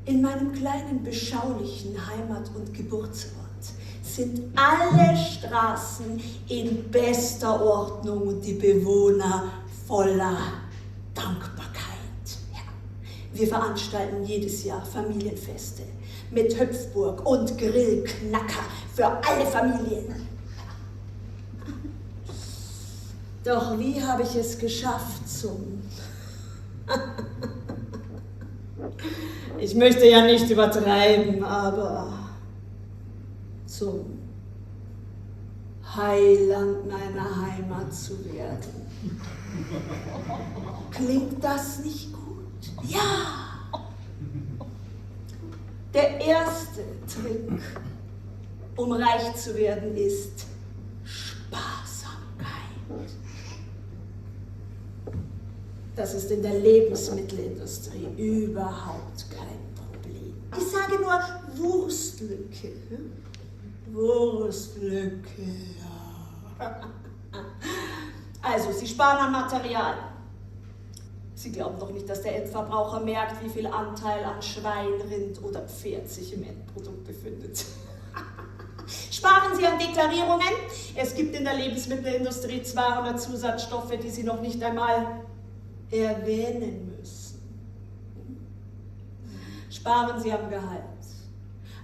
In meinem kleinen, beschaulichen Heimat- und Geburtsort sind alle Straßen in bester Ordnung und die Bewohner voller Dankbarkeit. Ja. Wir veranstalten jedes Jahr Familienfeste mit Hüpfburg und Grillknacker für alle Familien. Doch wie habe ich es geschafft zum... Ich möchte ja nicht übertreiben, aber zum Heiland meiner Heimat zu werden. Klingt das nicht gut? Ja! Der erste Trick, um reich zu werden, ist Sparsamkeit. Das ist in der Lebensmittelindustrie überhaupt kein Problem. Ich sage nur Wurstlücke. Wurstlücke, ja. Also, Sie sparen an Material. Sie glauben doch nicht, dass der Endverbraucher merkt, wie viel Anteil an Schwein, Rind oder Pferd sich im Endprodukt befindet. Sparen Sie an Deklarierungen. Es gibt in der Lebensmittelindustrie 200 Zusatzstoffe, die Sie noch nicht einmal erwähnen müssen. Sparen Sie am Gehalt.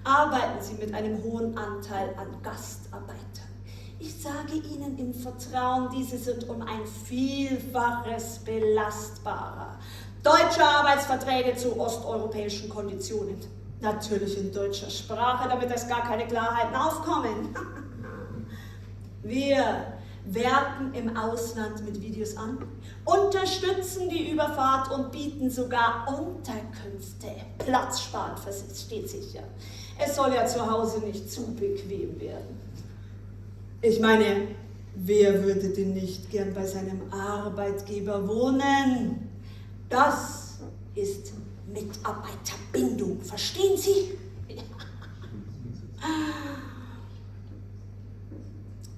Arbeiten Sie mit einem hohen Anteil an Gastarbeitern. Ich sage Ihnen im Vertrauen, diese sind um ein Vielfaches belastbarer. Deutsche Arbeitsverträge zu osteuropäischen Konditionen. Natürlich in deutscher Sprache, damit es gar keine Klarheiten aufkommen. Wir werben im Ausland mit Videos an, unterstützen die Überfahrt und bieten sogar Unterkünfte. Platzsparend, versteht sich ja. Es soll ja zu Hause nicht zu bequem werden. Ich meine, wer würde denn nicht gern bei seinem Arbeitgeber wohnen? Das ist Mitarbeiterbindung, verstehen Sie?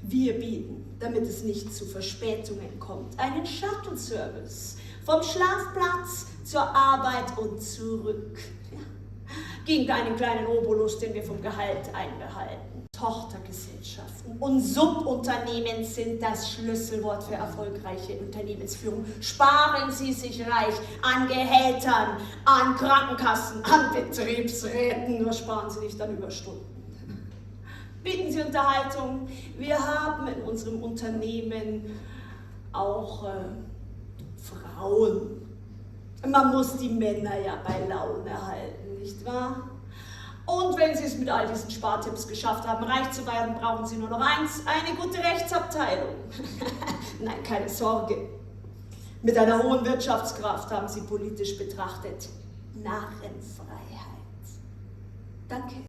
Wir bieten, damit es nicht zu Verspätungen kommt, einen Shuttle-Service vom Schlafplatz zur Arbeit und zurück. Ja. Gegen einen kleinen Obolus, den wir vom Gehalt einbehalten. Tochtergesellschaften und Subunternehmen sind das Schlüsselwort für erfolgreiche Unternehmensführung. Sparen Sie sich reich an Gehältern, an Krankenkassen, an Betriebsräten, nur sparen Sie nicht an Überstunden. Bieten Sie Unterhaltung. Wir haben in unserem Unternehmen auch Frauen. Man muss die Männer ja bei Laune halten, nicht wahr? Und wenn Sie es mit all diesen Spartipps geschafft haben, reich zu werden, brauchen Sie nur noch eins, eine gute Rechtsabteilung. Nein, keine Sorge. Mit einer hohen Wirtschaftskraft haben Sie politisch betrachtet Narrenfreiheit. Danke.